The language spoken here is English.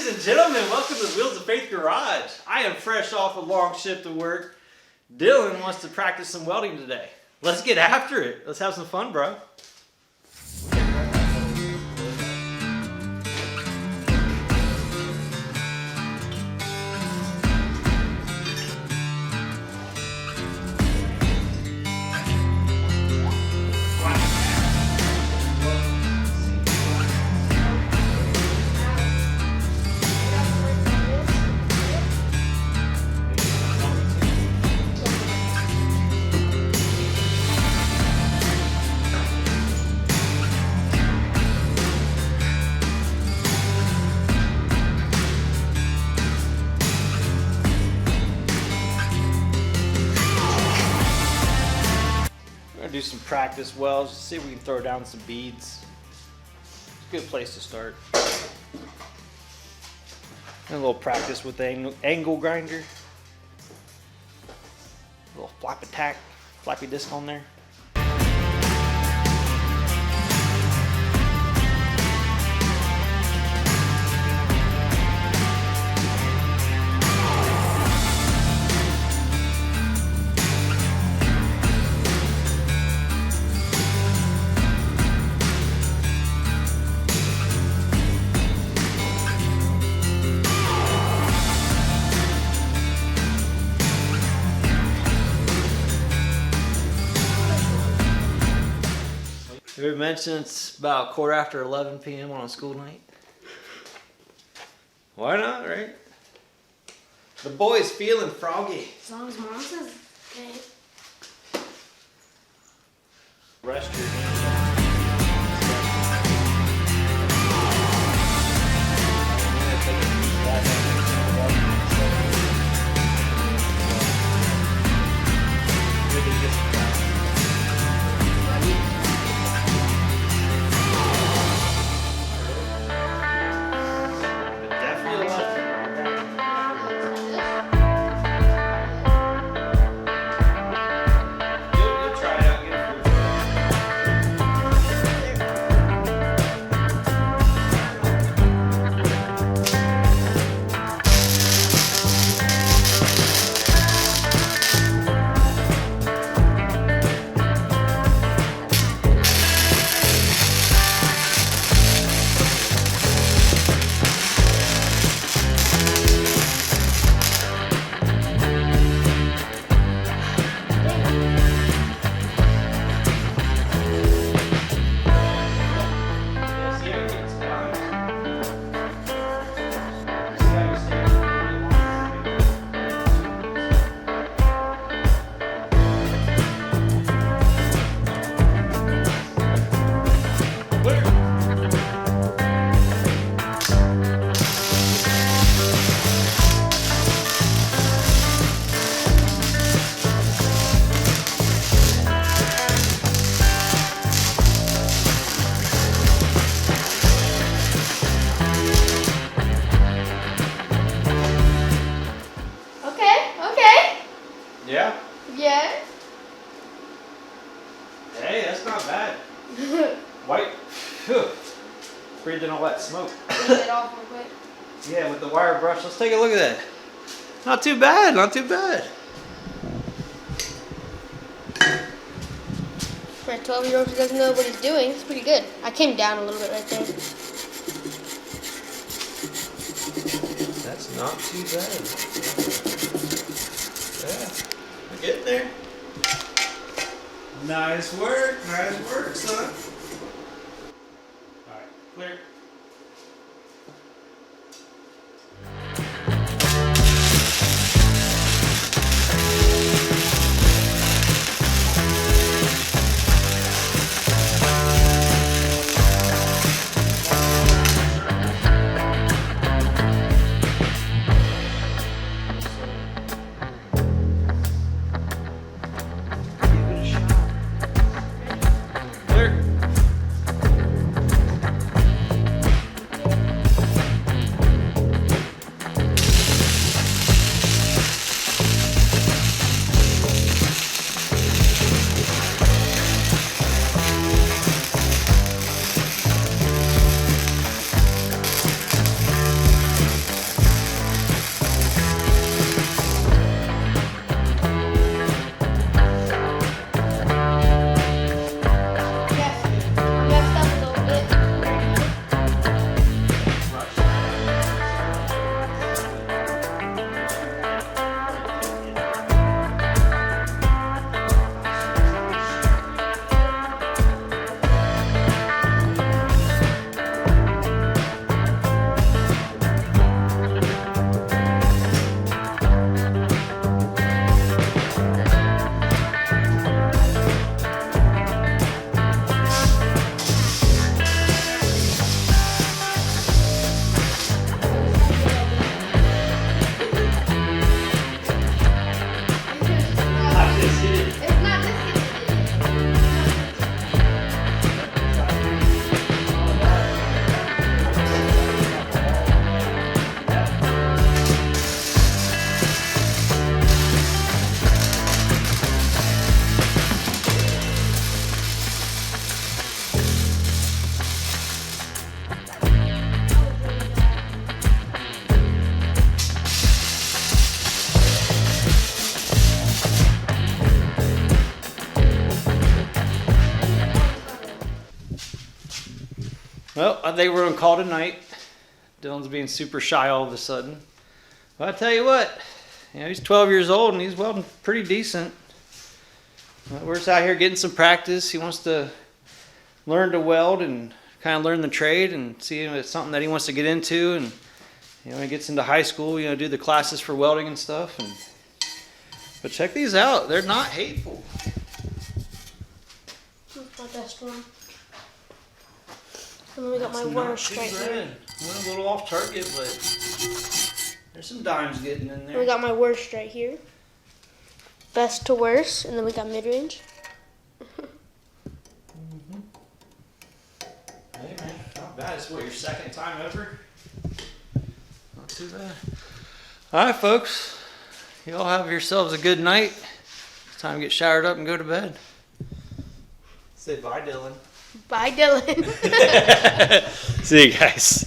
Ladies and gentlemen, welcome to the Wheels of Faith Garage. I am fresh off a long shift of work. Dylan wants to practice some welding today. Let's get after it. Let's have some fun, bro. Do some practice welds, see if we can throw down some beads. It's a good place to start. And a little practice with the angle grinder. A little flappy disc on there. Have you ever mentioned it's about 11:15 p.m. on a school night? Why not, right? The boy's feeling froggy. As long as Mom says okay. Rest your hands. Yeah? Yes. Hey, that's not bad. White. Breathing all that smoke. Get it off real quick. Yeah, with the wire brush. Let's take a look at that. Not too bad, not too bad. For a 12-year-old who doesn't know what he's doing, it's pretty good. I came down a little bit right there. That's not too bad. Yeah, we're getting there. Nice work, son. All right, clear. Well, they were on call tonight. Dylan's being super shy all of a sudden. But I tell you what, he's 12 years old and he's welding pretty decent. We're just out here getting some practice. He wants to learn to weld and kind of learn the trade and see if it's something that he wants to get into. And when he gets into high school, do the classes for welding and stuff. But check these out. They're not hateful. That's my best one. And then we got my worst right here. Went a little off target, but there's some dimes getting in And we there. got my worst right here. Best to worst, and then we got mid-range. Hey man, not bad. It's what, your second time ever? Not too bad. Alright folks, you all have yourselves a good night. It's time to get showered up and go to bed. Say bye, Dylan. Bye, Dylan. See you guys.